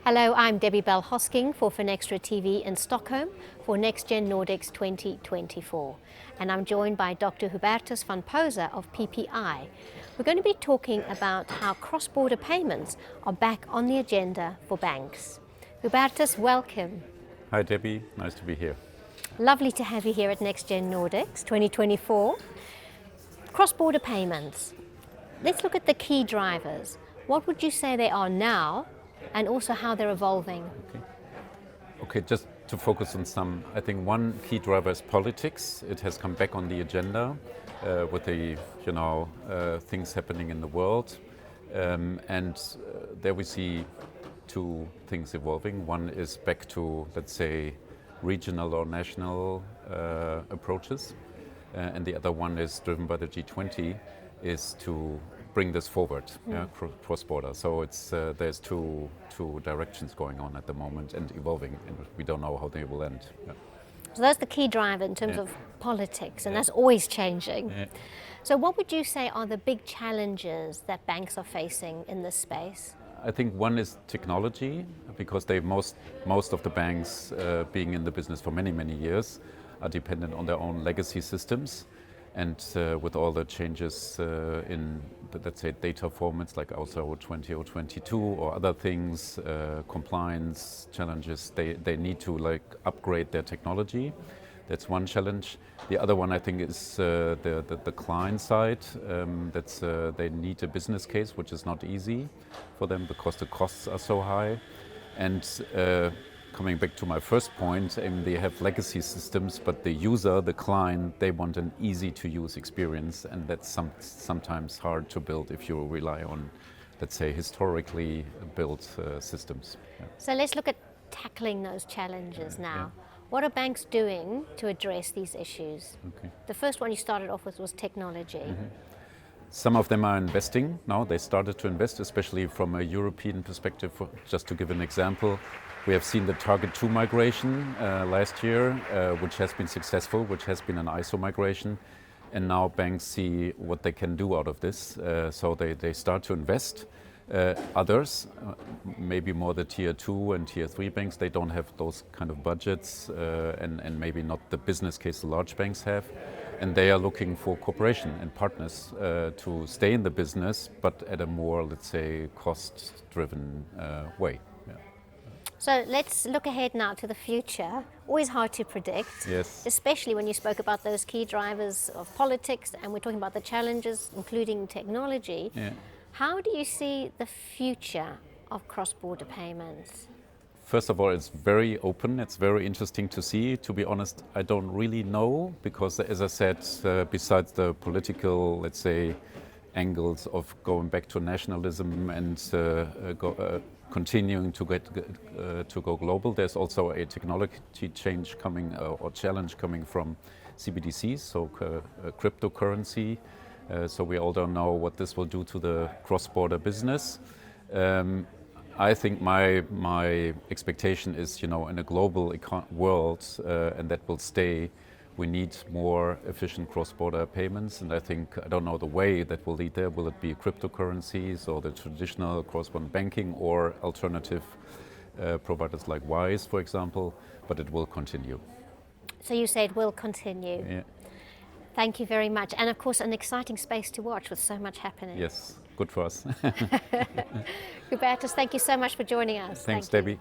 Hello, I'm Debbie Bell-Hosking for FinextraTV in Stockholm for NextGen Nordics 2024. And I'm joined by Dr. Hubertus von Poser of PPI. We're going to be talking about how cross-border payments are back on the agenda for banks. Hubertus, welcome. Hi Debbie, nice to be here. Lovely to have you here at NextGen Nordics 2024. Cross-border payments. Let's look at the key drivers. What would you say they are now, and also how they're evolving? Okay, just to focus on some, I think one key driver is politics. It has come back on the agenda with the things happening in the world, and there we see two things evolving. One is back to, let's say, regional or national approaches, and the other one is driven by the G20, is to bring this forward, cross-border. So it's there's two directions going on at the moment and evolving, and we don't know how they will end. Yeah. So that's the key driver in terms of politics, and that's always changing. Yeah. So what would you say are the big challenges that banks are facing in this space? I think one is technology, because most of the banks, being in the business for many years, are dependent on their own legacy systems. And with all the changes in, let's say, data formats like ISO 20022 or other things, compliance challenges, they need to upgrade their technology. That's one challenge. The other one, I think, is the client side. They need a business case, which is not easy for them because the costs are so high. And coming back to my first point, they have legacy systems, but the user, the client, they want an easy-to-use experience, and that's sometimes hard to build if you rely on, let's say, historically built systems. Yeah. So let's look at tackling those challenges now. Yeah. What are banks doing to address these issues? Okay. The first one you started off with was technology. Mm-hmm. Some of them are investing now. They started to invest, especially from a European perspective. Just to give an example, we have seen the Target 2 migration last year, which has been successful, which has been an ISO migration. And now banks see what they can do out of this. So they start to invest. Others, maybe more the tier 2 and tier 3 banks, they don't have those kind of budgets and maybe not the business case the large banks have. And they are looking for cooperation and partners to stay in the business, but at a more, let's say, cost-driven way. Yeah. So let's look ahead now to the future. Always hard to predict, yes. Especially when you spoke about those key drivers of politics, and we're talking about the challenges, including technology. Yeah. How do you see the future of cross-border payments? First of all, it's very open. It's very interesting to see. To be honest, I don't really know because, as I said, besides the political, let's say, angles of going back to nationalism and continuing to go global, there's also a technology change coming or challenge coming from CBDCs, so cryptocurrency. So we all don't know what this will do to the cross-border business. I think my expectation is, in a global world, and that will stay, we need more efficient cross-border payments. And I don't know the way that will lead there. Will it be cryptocurrencies or the traditional cross-border banking or alternative providers like Wise, for example? But it will continue. So you say it will continue? Yeah. Thank you very much. And of course, an exciting space to watch with so much happening. Yes, good for us. Hubertus, thank you so much for joining us. Thanks, Debbie.